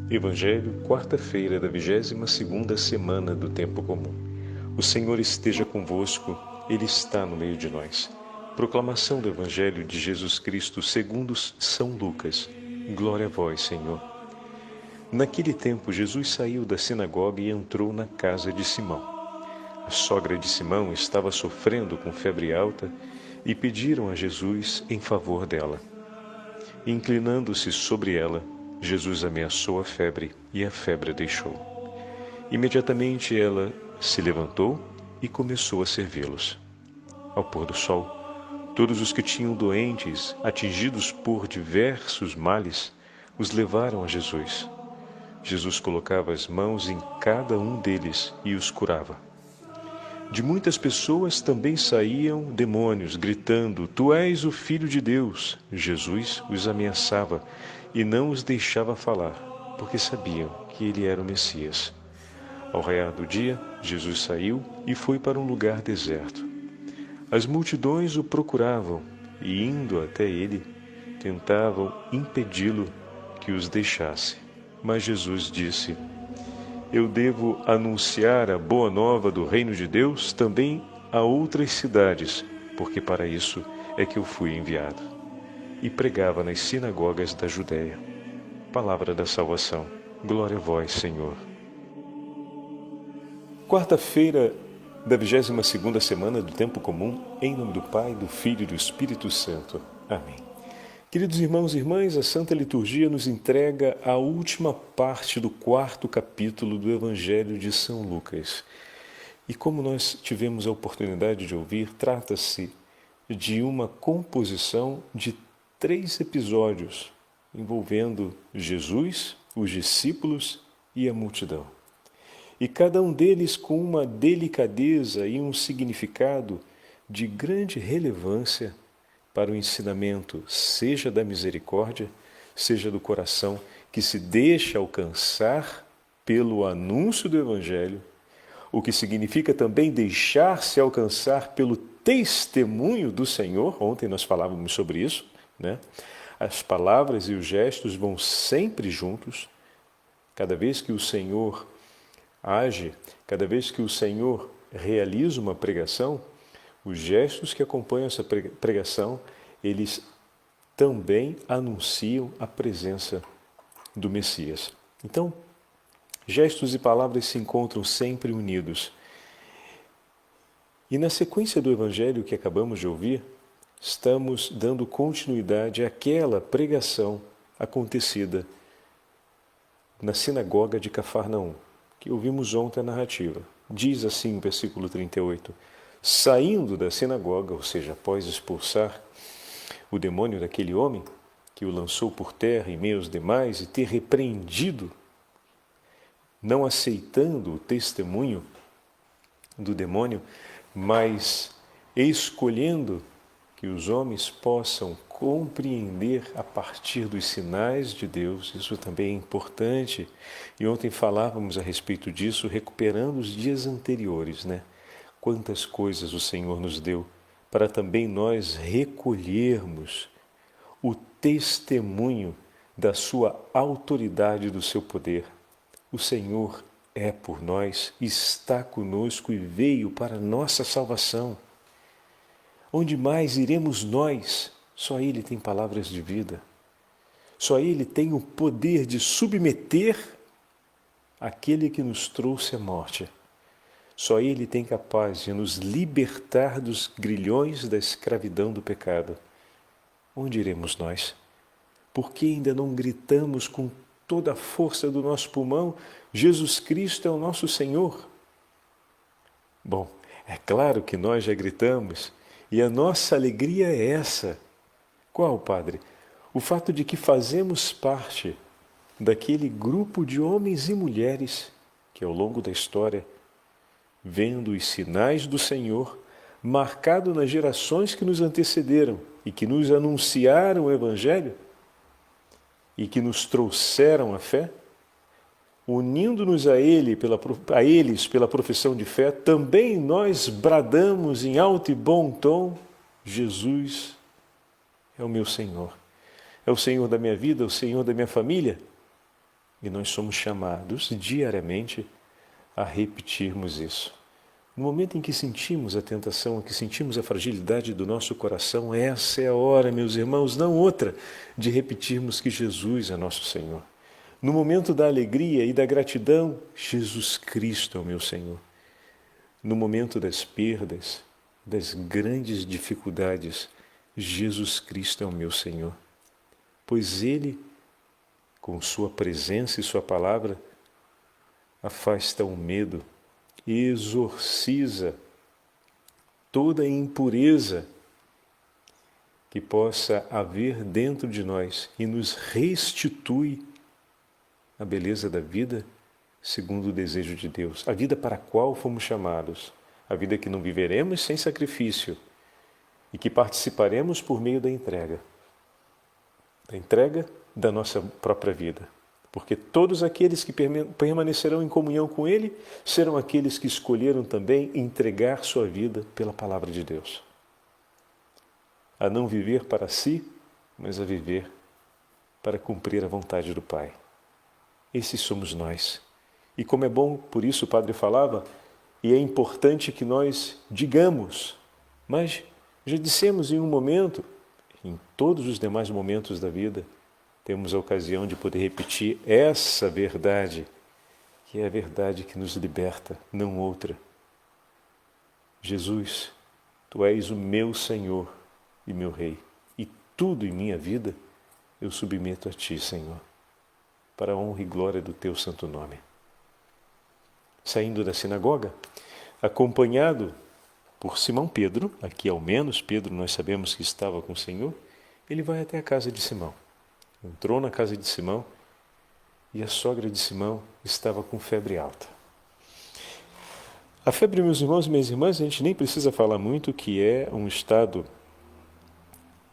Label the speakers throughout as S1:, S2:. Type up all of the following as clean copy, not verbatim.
S1: Evangelho, quarta-feira da 22ª semana do Tempo Comum. O Senhor esteja convosco, Ele está no meio de nós. Proclamação do Evangelho de Jesus Cristo segundo São Lucas. Glória a vós, Senhor. Naquele tempo, Jesus saiu da sinagoga e entrou na casa de Simão. A sogra de Simão estava sofrendo com febre alta e pediram a Jesus em favor dela. Inclinando-se sobre ela, Jesus ameaçou a febre e a febre a deixou. Imediatamente ela se levantou e começou a servi-los. Ao pôr do sol, todos os que tinham doentes, atingidos por diversos males, os levaram a Jesus. Jesus colocava as mãos em cada um deles e os curava. De muitas pessoas também saíam demônios, gritando: Tu és o Filho de Deus. Jesus os ameaçava e não os deixava falar, porque sabiam que ele era o Messias. Ao raiar do dia, Jesus saiu e foi para um lugar deserto. As multidões o procuravam e, indo até ele, tentavam impedi-lo que os deixasse. Mas Jesus disse: Eu devo anunciar a boa nova do reino de Deus também a outras cidades, porque para isso é que eu fui enviado. E pregava nas sinagogas da Judéia. Palavra da salvação. Glória a vós, Senhor. Quarta-feira da 22ª semana do Tempo Comum, em nome do Pai, do Filho e do Espírito Santo. Amém. Queridos irmãos e irmãs, a Santa Liturgia nos entrega a última parte do 4º capítulo do Evangelho de São Lucas. E como nós tivemos a oportunidade de ouvir, trata-se de uma composição de 3 episódios envolvendo Jesus, os discípulos e a multidão. E cada um deles com uma delicadeza e um significado de grande relevância para o ensinamento, seja da misericórdia, seja do coração que se deixa alcançar pelo anúncio do Evangelho, o que significa também deixar-se alcançar pelo testemunho do Senhor. Ontem nós falávamos sobre isso, né? As palavras e os gestos vão sempre juntos. Cada vez que o Senhor age, cada vez que o Senhor realiza uma pregação, os gestos que acompanham essa pregação, eles também anunciam a presença do Messias. Então, gestos e palavras se encontram sempre unidos. E na sequência do Evangelho que acabamos de ouvir, estamos dando continuidade àquela pregação acontecida na sinagoga de Cafarnaum, que ouvimos ontem a narrativa. Diz assim o versículo 38, saindo da sinagoga, ou seja, após expulsar o demônio daquele homem, que o lançou por terra em meio aos demais, e ter repreendido, não aceitando o testemunho do demônio, mas escolhendo que os homens possam compreender a partir dos sinais de Deus. Isso também é importante. E ontem falávamos a respeito disso, recuperando os dias anteriores, né? Quantas coisas o Senhor nos deu para também nós recolhermos o testemunho da sua autoridade e do seu poder. O Senhor é por nós, está conosco e veio para a nossa salvação. Onde mais iremos nós? Só Ele tem palavras de vida. Só Ele tem o poder de submeter aquele que nos trouxe a morte. Só Ele tem capaz de nos libertar dos grilhões da escravidão do pecado. Onde iremos nós? Por que ainda não gritamos com toda a força do nosso pulmão: Jesus Cristo é o nosso Senhor? Bom, é claro que nós já gritamos, e a nossa alegria é essa. Qual, Padre? O fato de que fazemos parte daquele grupo de homens e mulheres que, ao longo da história, vendo os sinais do Senhor, marcado nas gerações que nos antecederam e que nos anunciaram o Evangelho e que nos trouxeram a fé, unindo-nos a eles pela profissão de fé, também nós bradamos em alto e bom tom: Jesus é o meu Senhor. É o Senhor da minha vida, é o Senhor da minha família. E nós somos chamados diariamente a repetirmos isso. No momento em que sentimos a tentação, em que sentimos a fragilidade do nosso coração, essa é a hora, meus irmãos, não outra, de repetirmos que Jesus é nosso Senhor. No momento da alegria e da gratidão, Jesus Cristo é o meu Senhor. No momento das perdas, das grandes dificuldades, Jesus Cristo é o meu Senhor. Pois Ele, com Sua presença e Sua palavra, afasta o medo, exorciza toda impureza que possa haver dentro de nós e nos restitui a beleza da vida segundo o desejo de Deus, a vida para a qual fomos chamados, a vida que não viveremos sem sacrifício e que participaremos por meio da entrega da nossa própria vida. Porque todos aqueles que permanecerão em comunhão com Ele serão aqueles que escolheram também entregar sua vida pela palavra de Deus. A não viver para si, mas a viver para cumprir a vontade do Pai. Esses somos nós. E como é bom, por isso o Padre falava, e é importante que nós digamos, mas já dissemos em um momento, em todos os demais momentos da vida, temos a ocasião de poder repetir essa verdade, que é a verdade que nos liberta, não outra. Jesus, Tu és o meu Senhor e meu Rei, e tudo em minha vida eu submeto a Ti, Senhor, para a honra e glória do Teu santo nome. Saindo da sinagoga, acompanhado por Simão Pedro, aqui ao menos Pedro nós sabemos que estava com o Senhor, ele vai até a casa de Simão. Entrou na casa de Simão e a sogra de Simão estava com febre alta. A febre, meus irmãos e minhas irmãs, a gente nem precisa falar muito que é um estado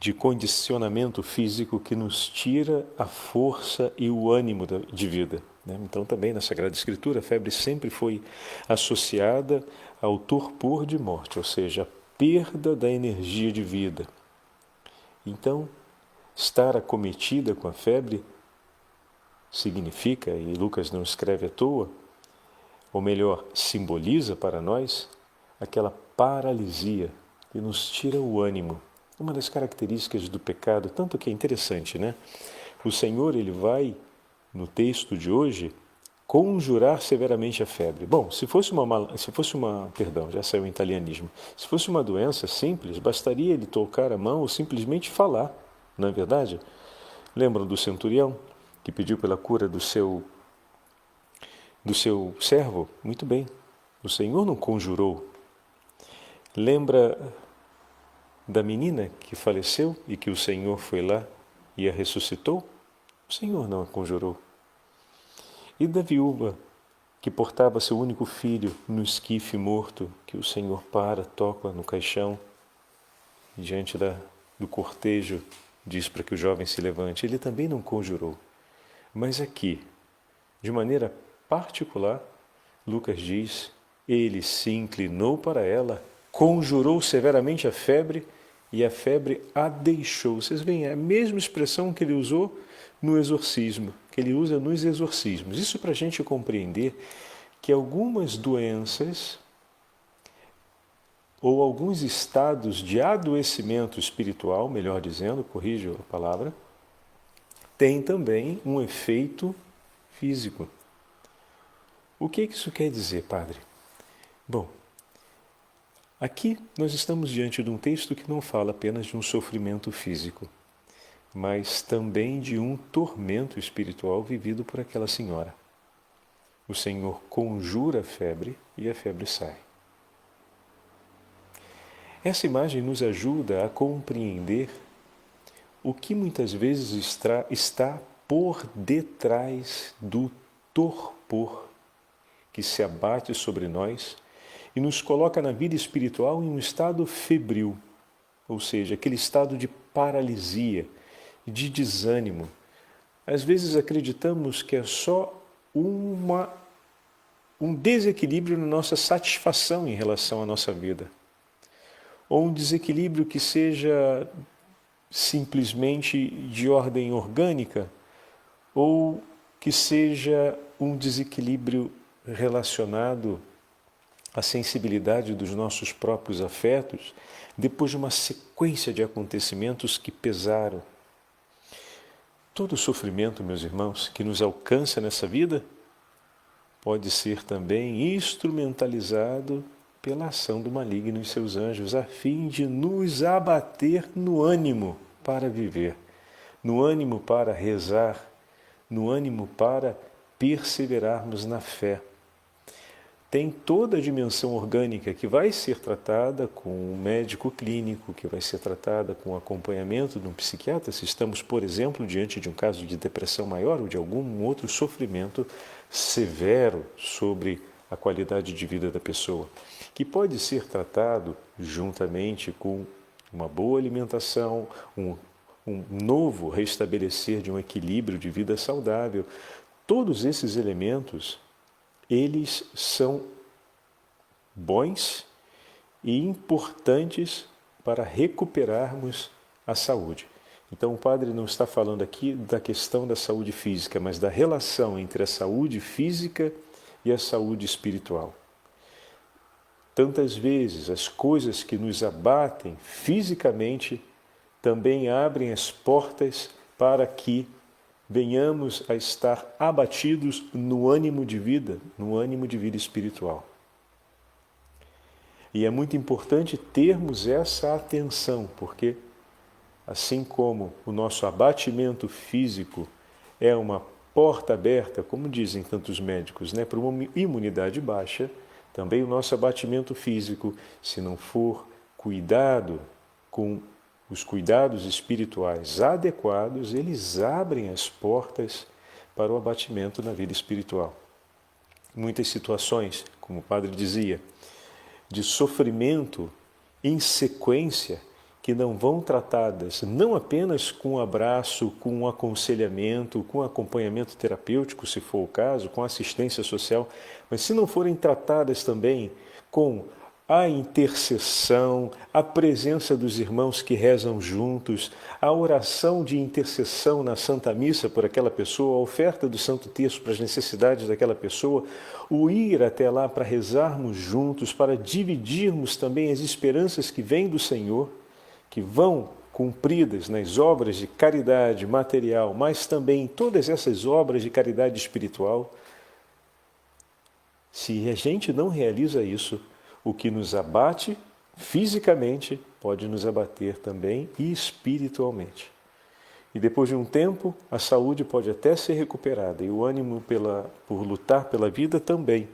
S1: de condicionamento físico que nos tira a força e o ânimo de vida. Então também na Sagrada Escritura a febre sempre foi associada ao torpor de morte, ou seja, a perda da energia de vida. Então, estar acometida com a febre significa, e Lucas não escreve à toa, ou melhor, simboliza para nós aquela paralisia que nos tira o ânimo. Uma das características do pecado, tanto que é interessante, né? O Senhor, Ele vai, no texto de hoje, conjurar severamente a febre. Bom, se fosse uma, perdão, já saiu o italianismo. Se fosse uma doença simples, bastaria Ele tocar a mão ou simplesmente falar, não é verdade? Lembram do centurião que pediu pela cura do seu servo? Muito bem, o Senhor não conjurou. Lembra da menina que faleceu e que o Senhor foi lá e a ressuscitou? O Senhor não a conjurou. E da viúva que portava seu único filho no esquife morto, que o Senhor toca no caixão, e diante do cortejo diz para que o jovem se levante. Ele também não conjurou. Mas aqui, de maneira particular, Lucas diz, ele se inclinou para ela, conjurou severamente a febre e a febre a deixou. Vocês veem, é a mesma expressão que ele usou no exorcismo, que ele usa nos exorcismos. Isso para a gente compreender que algumas doenças ou alguns estados de adoecimento espiritual, melhor dizendo, corrijo a palavra, têm também um efeito físico. O que isso quer dizer, padre? Bom, aqui nós estamos diante de um texto que não fala apenas de um sofrimento físico, mas também de um tormento espiritual vivido por aquela senhora. O Senhor conjura a febre e a febre sai. Essa imagem nos ajuda a compreender o que muitas vezes está por detrás do torpor que se abate sobre nós e nos coloca na vida espiritual em um estado febril, ou seja, aquele estado de paralisia, de desânimo. Às vezes acreditamos que é só um desequilíbrio na nossa satisfação em relação à nossa vida, ou um desequilíbrio que seja simplesmente de ordem orgânica, ou que seja um desequilíbrio relacionado à sensibilidade dos nossos próprios afetos, depois de uma sequência de acontecimentos que pesaram. Todo sofrimento, meus irmãos, que nos alcança nessa vida, pode ser também instrumentalizado pela ação do maligno e seus anjos, a fim de nos abater no ânimo para viver, no ânimo para rezar, no ânimo para perseverarmos na fé. Tem toda a dimensão orgânica que vai ser tratada com um médico clínico, que vai ser tratada com o acompanhamento de um psiquiatra, se estamos, por exemplo, diante de um caso de depressão maior ou de algum outro sofrimento severo sobre a qualidade de vida da pessoa, que pode ser tratado juntamente com uma boa alimentação, um novo restabelecer de um equilíbrio de vida saudável. Todos esses elementos, eles são bons e importantes para recuperarmos a saúde. Então o padre não está falando aqui da questão da saúde física, mas da relação entre a saúde física e a saúde espiritual. Tantas vezes as coisas que nos abatem fisicamente também abrem as portas para que venhamos a estar abatidos no ânimo de vida espiritual. E é muito importante termos essa atenção, porque assim como o nosso abatimento físico é uma porta aberta, como dizem tantos médicos, para uma imunidade baixa, também o nosso abatimento físico, se não for cuidado com os cuidados espirituais adequados, eles abrem as portas para o abatimento na vida espiritual. Muitas situações, como o padre dizia, de sofrimento em sequência, que não vão tratadas não apenas com abraço, com aconselhamento, com acompanhamento terapêutico, se for o caso, com assistência social, mas se não forem tratadas também com a intercessão, a presença dos irmãos que rezam juntos, a oração de intercessão na Santa Missa por aquela pessoa, a oferta do Santo Terço para as necessidades daquela pessoa, o ir até lá para rezarmos juntos, para dividirmos também as esperanças que vêm do Senhor, que vão cumpridas nas obras de caridade material, mas também em todas essas obras de caridade espiritual. Se a gente não realiza isso, o que nos abate fisicamente pode nos abater também espiritualmente. E depois de um tempo, a saúde pode até ser recuperada e o ânimo por lutar pela vida também,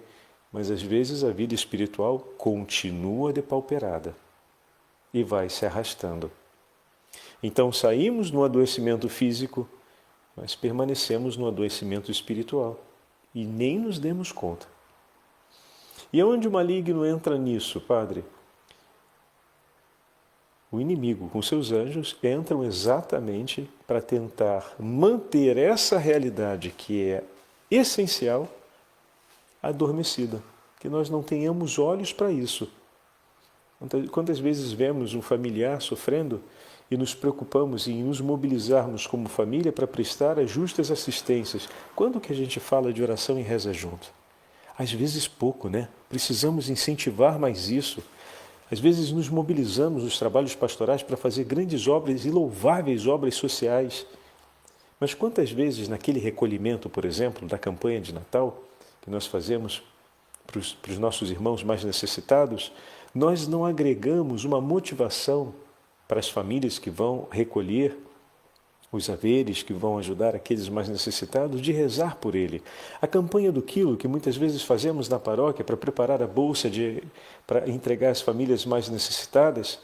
S1: mas às vezes a vida espiritual continua depauperada e vai se arrastando. Então saímos no adoecimento físico, mas permanecemos no adoecimento espiritual e nem nos demos conta. E onde o maligno entra nisso, padre? O inimigo, com seus anjos, entram exatamente para tentar manter essa realidade que é essencial adormecida, que nós não tenhamos olhos para isso. Quantas vezes vemos um familiar sofrendo e nos preocupamos em nos mobilizarmos como família para prestar as justas assistências? Quando que a gente fala de oração e reza junto? Às vezes pouco, né? Precisamos incentivar mais isso. Às vezes nos mobilizamos nos trabalhos pastorais para fazer grandes obras e louváveis obras sociais. Mas quantas vezes naquele recolhimento, por exemplo, da campanha de Natal, que nós fazemos para os nossos irmãos mais necessitados, nós não agregamos uma motivação para as famílias que vão recolher os haveres, que vão ajudar aqueles mais necessitados, de rezar por ele. A campanha do quilo, que muitas vezes fazemos na paróquia para preparar a bolsa para entregar às famílias mais necessitadas,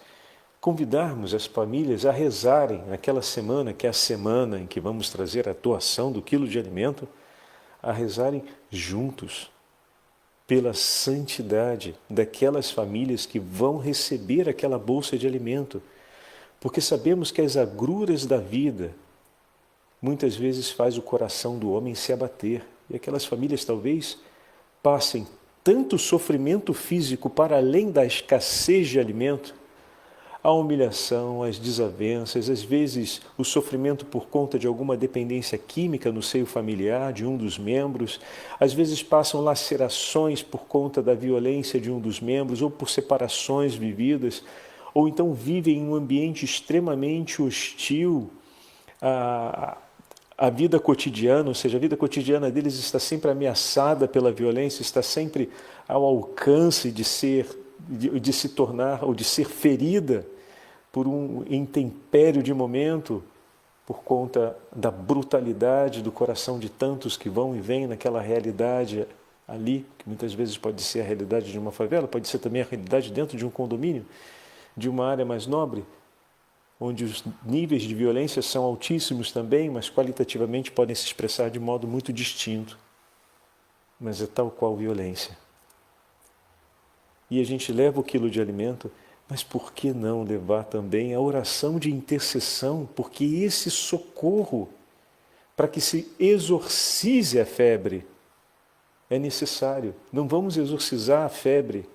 S1: convidarmos as famílias a rezarem naquela semana, que é a semana em que vamos trazer a doação do quilo de alimento, a rezarem juntos pela santidade daquelas famílias que vão receber aquela bolsa de alimento. Porque sabemos que as agruras da vida muitas vezes faz o coração do homem se abater. E aquelas famílias talvez passem tanto sofrimento físico para além da escassez de alimento, a humilhação, as desavenças, às vezes o sofrimento por conta de alguma dependência química no seio familiar de um dos membros, às vezes passam lacerações por conta da violência de um dos membros ou por separações vividas, ou então vivem em um ambiente extremamente hostil à vida cotidiana, ou seja, a vida cotidiana deles está sempre ameaçada pela violência, está sempre ao alcance de se tornar ou de ser ferida por um intempério de momento, por conta da brutalidade do coração de tantos que vão e vêm naquela realidade ali, que muitas vezes pode ser a realidade de uma favela, pode ser também a realidade dentro de um condomínio, de uma área mais nobre, onde os níveis de violência são altíssimos também, mas qualitativamente podem se expressar de modo muito distinto. Mas é tal qual violência. E a gente leva o quilo de alimento, mas por que não levar também a oração de intercessão? Porque esse socorro, para que se exorcize a febre, é necessário. Não vamos exorcizar a febre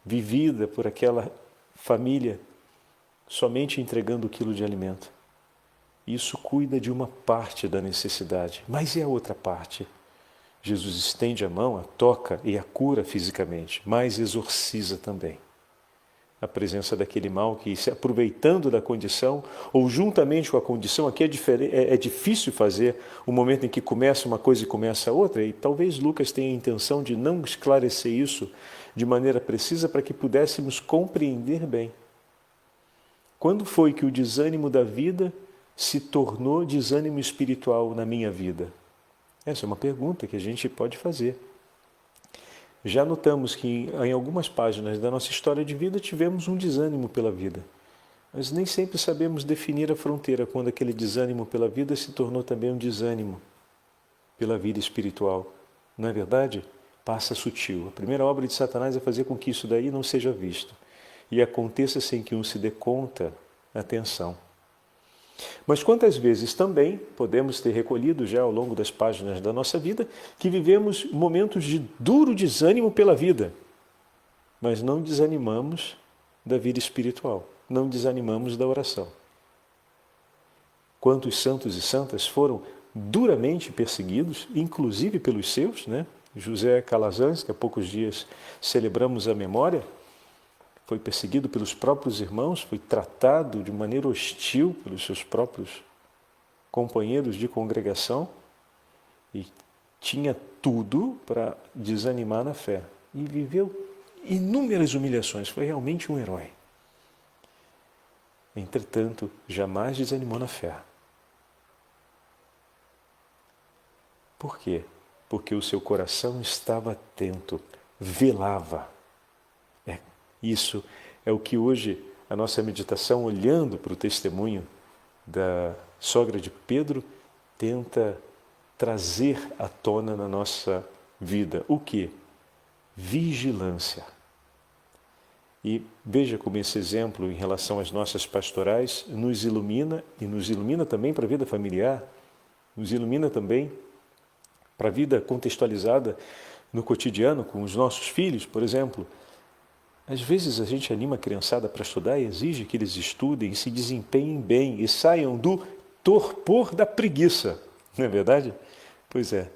S1: vivida por aquela família somente entregando o quilo de alimento. Isso cuida de uma parte da necessidade, mas e a outra parte? Jesus estende a mão, a toca e a cura fisicamente, mas exorciza também a presença daquele mal que, se aproveitando da condição, ou juntamente com a condição, aqui é difícil fazer o momento em que começa uma coisa e começa a outra, e talvez Lucas tenha a intenção de não esclarecer isso de maneira precisa para que pudéssemos compreender bem. Quando foi que o desânimo da vida se tornou desânimo espiritual na minha vida? Essa é uma pergunta que a gente pode fazer. Já notamos que em algumas páginas da nossa história de vida tivemos um desânimo pela vida, mas nem sempre sabemos definir a fronteira quando aquele desânimo pela vida se tornou também um desânimo pela vida espiritual. Não é verdade? Passa sutil. A primeira obra de Satanás é fazer com que isso daí não seja visto e aconteça sem que um se dê conta. Atenção. Mas quantas vezes também podemos ter recolhido já ao longo das páginas da nossa vida que vivemos momentos de duro desânimo pela vida, mas não desanimamos da vida espiritual, não desanimamos da oração. Quantos santos e santas foram duramente perseguidos, inclusive pelos seus, né? José Calazans, que há poucos dias celebramos a memória, foi perseguido pelos próprios irmãos, foi tratado de maneira hostil pelos seus próprios companheiros de congregação e tinha tudo para desanimar na fé. E viveu inúmeras humilhações, foi realmente um herói. Entretanto, jamais desanimou na fé. Por quê? Porque o seu coração estava atento, velava. Isso é o que hoje a nossa meditação, olhando para o testemunho da sogra de Pedro, tenta trazer à tona na nossa vida. O quê? Vigilância. E veja como esse exemplo em relação às nossas pastorais nos ilumina, e nos ilumina também para a vida familiar, nos ilumina também para a vida contextualizada no cotidiano com os nossos filhos, por exemplo. Às vezes a gente anima a criançada para estudar e exige que eles estudem, se desempenhem bem e saiam do torpor da preguiça, não é verdade? Pois é,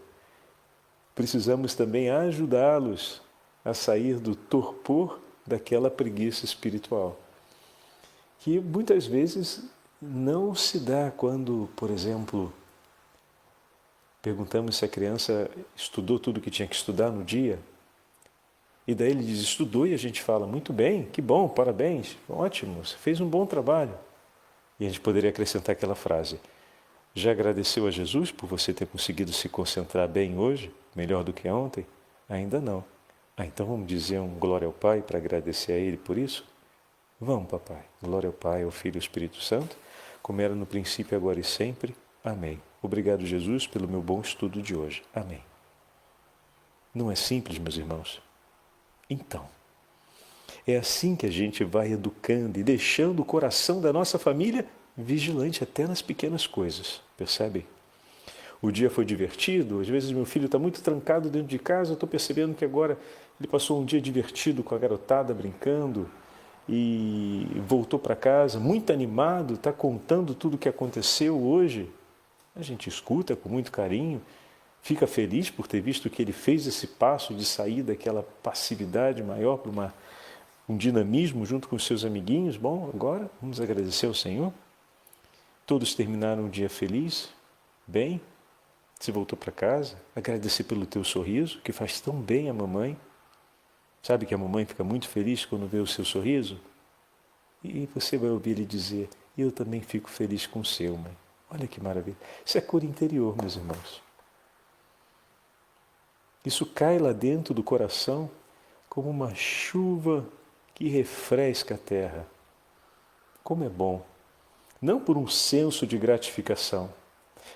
S1: precisamos também ajudá-los a sair do torpor daquela preguiça espiritual, que muitas vezes não se dá quando, por exemplo, perguntamos se a criança estudou tudo o que tinha que estudar no dia. E daí ele diz, estudou, e a gente fala, muito bem, que bom, parabéns, ótimo, você fez um bom trabalho. E a gente poderia acrescentar aquela frase, já agradeceu a Jesus por você ter conseguido se concentrar bem hoje, melhor do que ontem? Ainda não. Então vamos dizer um glória ao Pai para agradecer a Ele por isso? Vamos, papai. Glória ao Pai, ao Filho e ao Espírito Santo, como era no princípio, agora e sempre. Amém. Obrigado, Jesus, pelo meu bom estudo de hoje. Amém. Não é simples, meus irmãos? Então, é assim que a gente vai educando e deixando o coração da nossa família vigilante até nas pequenas coisas, percebem? O dia foi divertido, às vezes meu filho está muito trancado dentro de casa, eu estou percebendo que agora ele passou um dia divertido com a garotada, brincando, e voltou para casa muito animado, está contando tudo o que aconteceu hoje. A gente escuta com muito carinho, fica feliz por ter visto que ele fez esse passo de sair daquela passividade maior para um dinamismo junto com os seus amiguinhos. Bom, agora vamos agradecer ao Senhor. Todos terminaram o dia feliz, bem. Você voltou para casa, agradecer pelo teu sorriso, que faz tão bem a mamãe. Sabe que a mamãe fica muito feliz quando vê o seu sorriso? E você vai ouvir ele dizer, eu também fico feliz com o seu, mãe. Olha que maravilha. Isso é cura interior, meus irmãos. Isso cai lá dentro do coração como uma chuva que refresca a terra. Como é bom. Não por um senso de gratificação,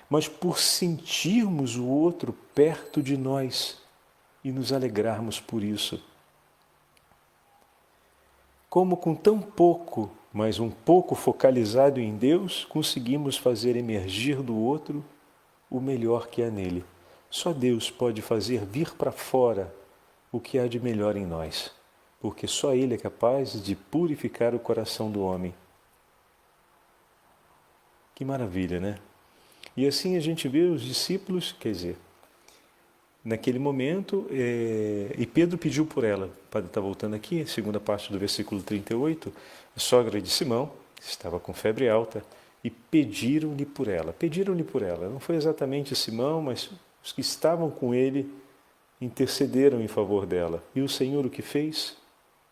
S1: mas por sentirmos o outro perto de nós e nos alegrarmos por isso. Como com tão pouco, mas um pouco focalizado em Deus, conseguimos fazer emergir do outro o melhor que há nele. Só Deus pode fazer vir para fora o que há de melhor em nós, porque só Ele é capaz de purificar o coração do homem. Que maravilha, né? E assim a gente vê os discípulos, quer dizer, naquele momento, e Pedro pediu por ela. O padre está voltando aqui, segunda parte do versículo 38, a sogra de Simão estava com febre alta e pediram-lhe por ela. Pediram-lhe por ela. Não foi exatamente Simão, mas os que estavam com ele intercederam em favor dela. E o Senhor o que fez?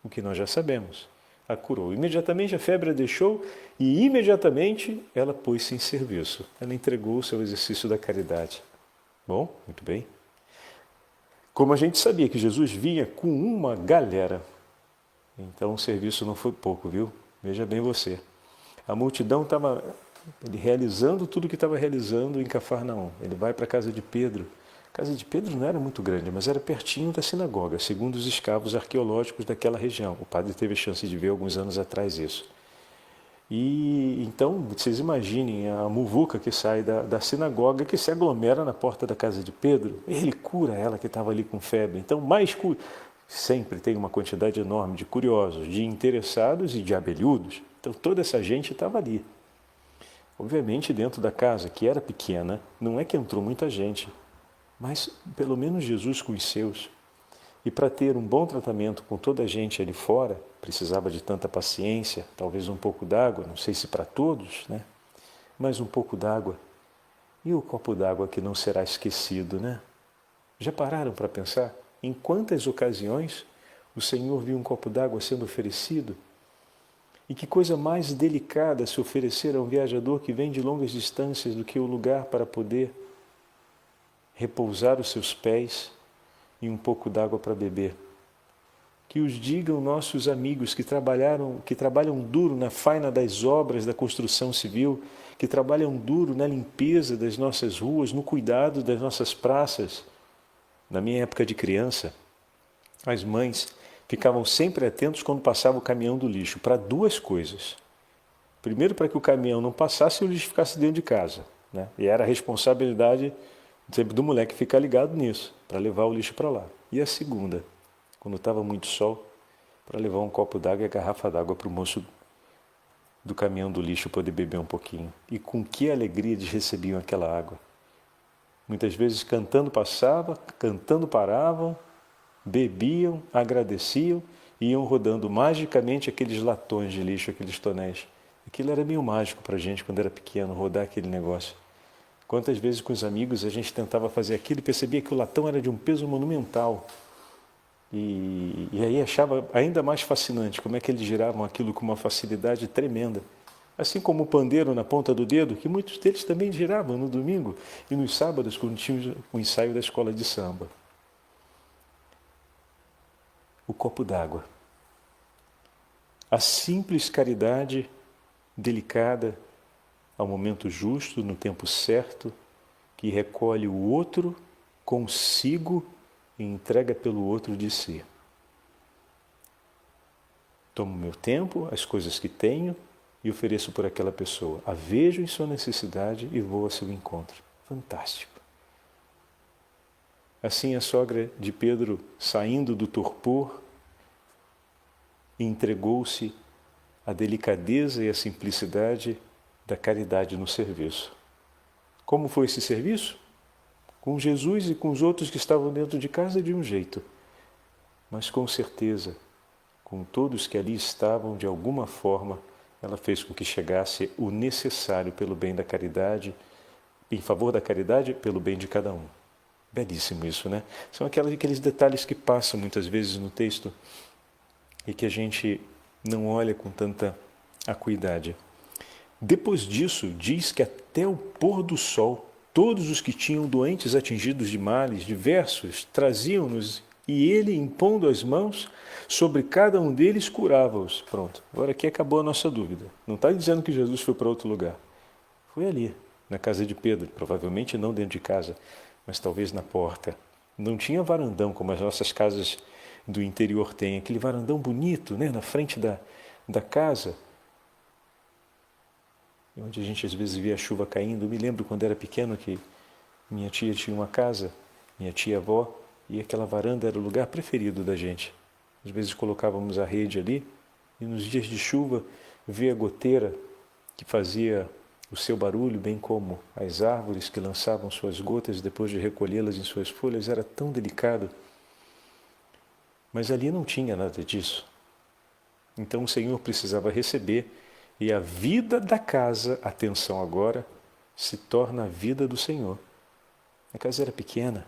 S1: O que nós já sabemos. A curou. Imediatamente a febre a deixou e imediatamente ela pôs-se em serviço. Ela entregou-se ao exercício da caridade. Bom, muito bem. Como a gente sabia que Jesus vinha com uma galera, então o serviço não foi pouco, viu? Veja bem você. A multidão estava realizando tudo o que estava realizando em Cafarnaum. Ele vai para a casa de Pedro. A casa de Pedro não era muito grande, mas era pertinho da sinagoga, segundo os escavos arqueológicos daquela região. O padre teve a chance de ver alguns anos atrás isso. E então, vocês imaginem a muvuca que sai da sinagoga, que se aglomera na porta da casa de Pedro. Ele cura ela que estava ali com febre. Então, sempre tem uma quantidade enorme de curiosos, de interessados e de abelhudos. Então, toda essa gente estava ali. Obviamente, dentro da casa, que era pequena, não é que entrou muita gente, mas pelo menos Jesus com os seus. E para ter um bom tratamento com toda a gente ali fora, precisava de tanta paciência, talvez um pouco d'água, não sei se para todos, né? Mas um pouco d'água. E o copo d'água que não será esquecido, né? Já pararam para pensar em quantas ocasiões o Senhor viu um copo d'água sendo oferecido? E que coisa mais delicada se oferecer a um viajador que vem de longas distâncias do que o lugar para poder repousar os seus pés e um pouco d'água para beber. Que os digam nossos amigos que trabalham duro na faina das obras da construção civil, que trabalham duro na limpeza das nossas ruas, no cuidado das nossas praças. Na minha época de criança, as mães ficavam sempre atentos quando passava o caminhão do lixo, para duas coisas. Primeiro, para que o caminhão não passasse e o lixo ficasse dentro de casa, né? E era a responsabilidade sempre do moleque ficar ligado nisso, para levar o lixo para lá. E a segunda, quando estava muito sol, para levar um copo d'água e a garrafa d'água para o moço do caminhão do lixo poder beber um pouquinho. E com que alegria eles recebiam aquela água. Muitas vezes cantando passava, cantando paravam, bebiam, agradeciam e iam rodando magicamente aqueles latões de lixo, aqueles tonéis. Aquilo era meio mágico para a gente quando era pequeno, rodar aquele negócio. Quantas vezes com os amigos a gente tentava fazer aquilo e percebia que o latão era de um peso monumental. E aí achava ainda mais fascinante como é que eles giravam aquilo com uma facilidade tremenda. Assim como o pandeiro na ponta do dedo, que muitos deles também giravam no domingo e nos sábados quando tinha o ensaio da escola de samba. O copo d'água. A simples caridade delicada ao momento justo, no tempo certo, que recolhe o outro consigo e entrega pelo outro de si. Tomo meu tempo, as coisas que tenho e ofereço por aquela pessoa. A vejo em sua necessidade e vou ao seu encontro. Fantástico. Assim a sogra de Pedro, saindo do torpor, entregou-se a delicadeza e a simplicidade da caridade no serviço. Como foi esse serviço? Com Jesus e com os outros que estavam dentro de casa de um jeito, mas com certeza, com todos que ali estavam, de alguma forma, ela fez com que chegasse o necessário pelo bem da caridade, em favor da caridade, pelo bem de cada um. Belíssimo isso, né? São aqueles detalhes que passam muitas vezes no texto e que a gente não olha com tanta acuidade. Depois disso, diz que até o pôr do sol, todos os que tinham doentes atingidos de males diversos traziam-nos e ele, impondo as mãos sobre cada um deles, curava-os. Pronto, agora aqui acabou a nossa dúvida. Não está dizendo que Jesus foi para outro lugar. Foi ali, na casa de Pedro, provavelmente não dentro de casa, mas talvez na porta. Não tinha varandão como as nossas casas do interior têm, aquele varandão bonito, né, na frente da casa, onde a gente às vezes via a chuva caindo. Eu me lembro quando era pequeno que minha tia tinha uma casa, minha tia-avó, e aquela varanda era o lugar preferido da gente. Às vezes colocávamos a rede ali e nos dias de chuva ver a goteira que fazia o seu barulho, bem como as árvores que lançavam suas gotas depois de recolhê-las em suas folhas, era tão delicado. Mas ali não tinha nada disso. Então o Senhor precisava receber e a vida da casa, atenção agora, se torna a vida do Senhor. A casa era pequena.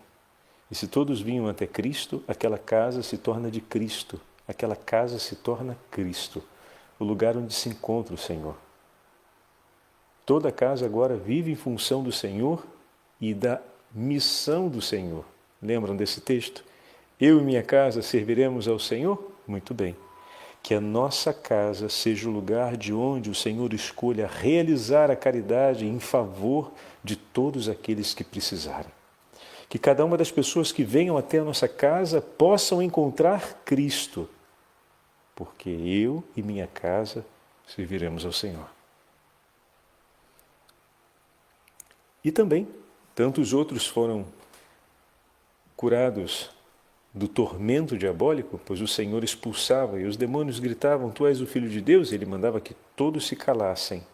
S1: E se todos vinham até Cristo, aquela casa se torna de Cristo. Aquela casa se torna Cristo, o lugar onde se encontra o Senhor. Toda casa agora vive em função do Senhor e da missão do Senhor. Lembram desse texto? Eu e minha casa serviremos ao Senhor? Muito bem. Que a nossa casa seja o lugar de onde o Senhor escolha realizar a caridade em favor de todos aqueles que precisarem. Que cada uma das pessoas que venham até a nossa casa possam encontrar Cristo, porque eu e minha casa serviremos ao Senhor. E também, tantos outros foram curados do tormento diabólico, pois o Senhor expulsava e os demônios gritavam: Tu és o Filho de Deus, e Ele mandava que todos se calassem.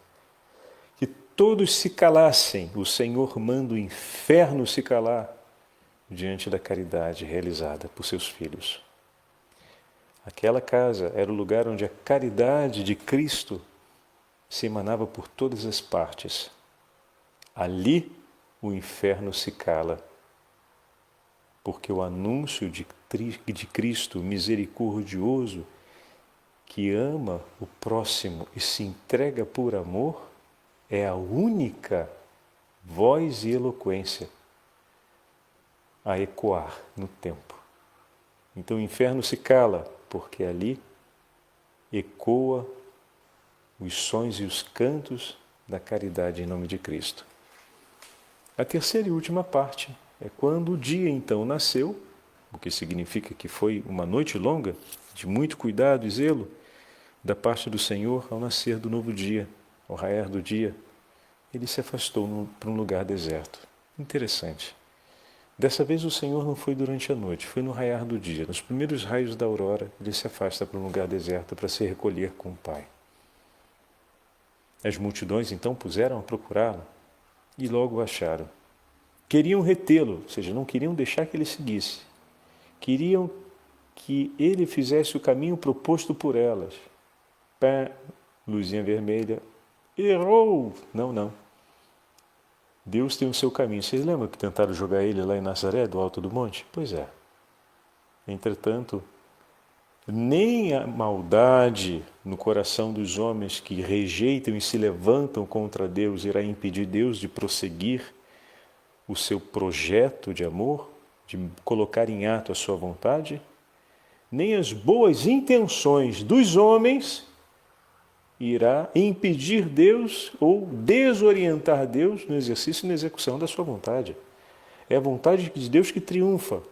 S1: Que todos se calassem. O Senhor manda o inferno se calar diante da caridade realizada por seus filhos. Aquela casa era o lugar onde a caridade de Cristo se emanava por todas as partes. Ali o inferno se cala, porque o anúncio de Cristo misericordioso, que ama o próximo e se entrega por amor, é a única voz e eloquência a ecoar no tempo. Então o inferno se cala, porque ali ecoa os sons e os cantos da caridade em nome de Cristo. A terceira e última parte é quando o dia então nasceu, o que significa que foi uma noite longa, de muito cuidado e zelo, da parte do Senhor ao nascer do novo dia, ao raiar do dia. Ele se afastou para um lugar deserto. Interessante. Dessa vez o Senhor não foi durante a noite, foi no raiar do dia. Nos primeiros raios da aurora, ele se afasta para um lugar deserto para se recolher com o Pai. As multidões então puseram a procurá-lo e logo o acharam. Queriam retê-lo, ou seja, não queriam deixar que ele seguisse. Queriam que ele fizesse o caminho proposto por elas. Pá, luzinha vermelha, errou! Não. Deus tem o seu caminho. Vocês lembram que tentaram jogar ele lá em Nazaré, do alto do monte? Pois é. Entretanto, nem a maldade no coração dos homens que rejeitam e se levantam contra Deus irá impedir Deus de prosseguir o seu projeto de amor, de colocar em ato a sua vontade, nem as boas intenções dos homens irá impedir Deus ou desorientar Deus no exercício e na execução da sua vontade. É a vontade de Deus que triunfa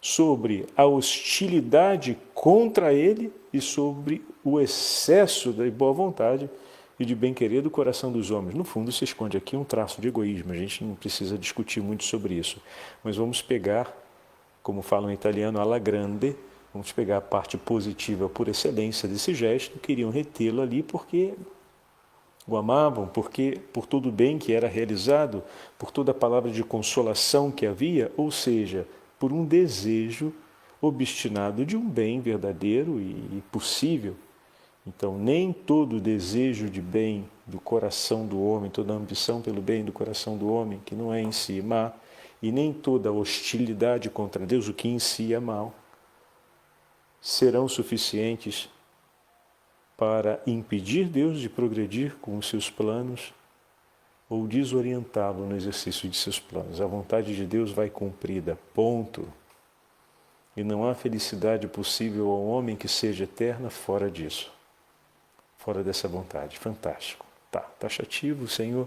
S1: sobre a hostilidade contra Ele e sobre o excesso da boa vontade e de bem-querer do coração dos homens. No fundo, se esconde aqui um traço de egoísmo. A gente não precisa discutir muito sobre isso. Mas vamos pegar, como falam em italiano, alla grande, vamos pegar a parte positiva por excelência desse gesto, queriam retê-lo ali porque o amavam, porque por todo o bem que era realizado, por toda a palavra de consolação que havia, ou seja, por um desejo obstinado de um bem verdadeiro e possível. Então, nem todo desejo de bem do coração do homem, toda ambição pelo bem do coração do homem, que não é em si má, e nem toda hostilidade contra Deus, o que em si é mal, serão suficientes para impedir Deus de progredir com os seus planos ou desorientá-lo no exercício de seus planos. A vontade de Deus vai cumprida, ponto. E não há felicidade possível ao homem que seja eterna fora disso, fora dessa vontade. Fantástico. Tá, taxativo, o Senhor.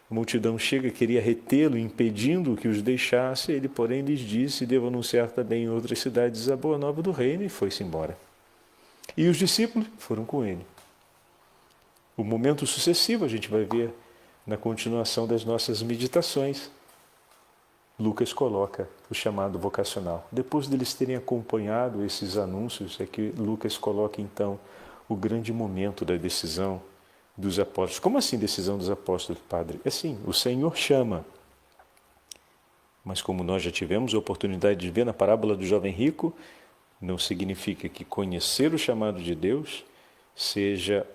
S1: A multidão chega, queria retê-lo, impedindo que os deixasse. Ele, porém, lhes disse: devo anunciar também em outras cidades a boa nova do reino, e foi-se embora. E os discípulos foram com ele. O momento sucessivo a gente vai ver na continuação das nossas meditações. Lucas coloca o chamado vocacional. Depois deles terem acompanhado esses anúncios, é que Lucas coloca então o grande momento da decisão dos apóstolos. Como assim decisão dos apóstolos, padre? É assim, o Senhor chama. Mas como nós já tivemos a oportunidade de ver na parábola do jovem rico, não significa que conhecer o chamado de Deus seja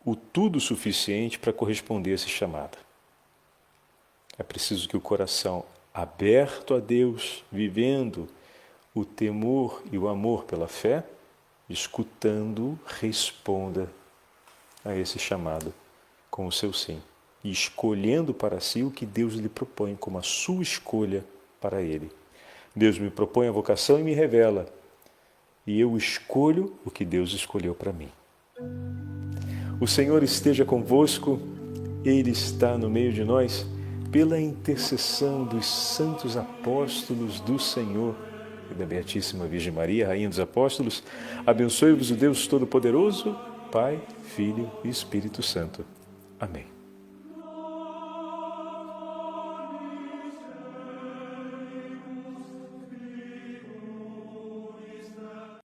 S1: o tudo suficiente para corresponder a esse chamado. É preciso que o coração aberto a Deus, vivendo o temor e o amor pela fé, escutando, responda a esse chamado com o seu sim, e escolhendo para si o que Deus lhe propõe como a sua escolha para ele. Deus me propõe a vocação e me revela, e eu escolho o que Deus escolheu para mim. O Senhor esteja convosco, Ele está no meio de nós, pela intercessão dos santos apóstolos do Senhor e da Beatíssima Virgem Maria, Rainha dos Apóstolos, abençoe-vos o Deus Todo-Poderoso, Pai, Filho e Espírito Santo. Amém.